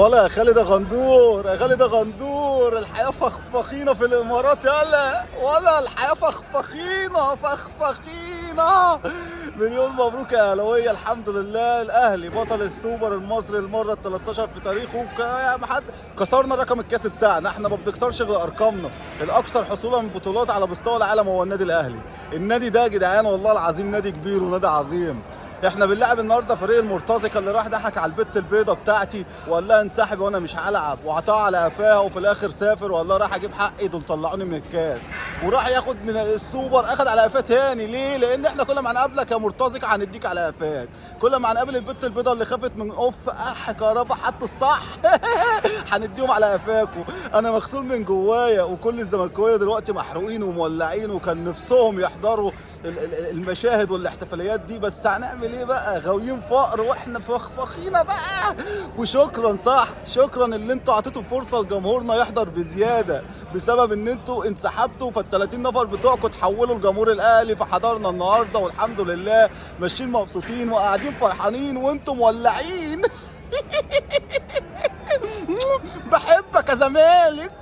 ولا يا خالد يا غندور، يا خالد يا غندور، الحياة فخفخينة في الإمارات يلا، ولا الحياة فخفخينة فخفخينة. مليون مبروك يا أهلاوية، الحمد لله الأهلي بطل السوبر المصري المرة ال 13 في تاريخه. يعني كسرنا رقم الكاس بتاعنا، احنا ما بنكسرش غير أرقامنا. الأكثر حصولا من بطولات على مستوى العالم هو النادي الأهلي. النادي ده يا جدعان والله العظيم نادي كبير ونادي عظيم. احنا بنلعب النهارده فريق المرتزقه اللي راح ضحك على البت البيضه بتاعتي وقال لها انسحب وانا مش هلعب، وعطاها على قفاها، وفي الاخر سافر والله راح اجيب حقي، دول طلعوني من الكاس. وراح ياخد من السوبر اخد على قفاه تاني. ليه؟ لان احنا كل ما هنقابلك يا مرتزقه هنديك على قفاك. كل ما هنقابل البت البيضه اللي خافت من كهربا حط الصح هنديهم على قفاكوا. انا مغسول من جوايا، وكل الزملكاويه دلوقتي محروقين ومولعين، وكان نفسهم يحضروا المشاهد والاحتفاليات دي، بس هنعمل ايه بقى؟ غاويين فقر واحنا فخفخينا بقى. وشكرا، صح، شكرا اللي انتوا عطيتوا فرصه لجمهورنا يحضر بزياده، بسبب ان انتوا انسحبتوا، فال30 نفر بتوعكم تحولوا لجمهور الاهلي، فحضرنا النهارده والحمد لله ماشيين مبسوطين وقاعدين فرحانين وانتوا مولعين. بحبك يا زمالك.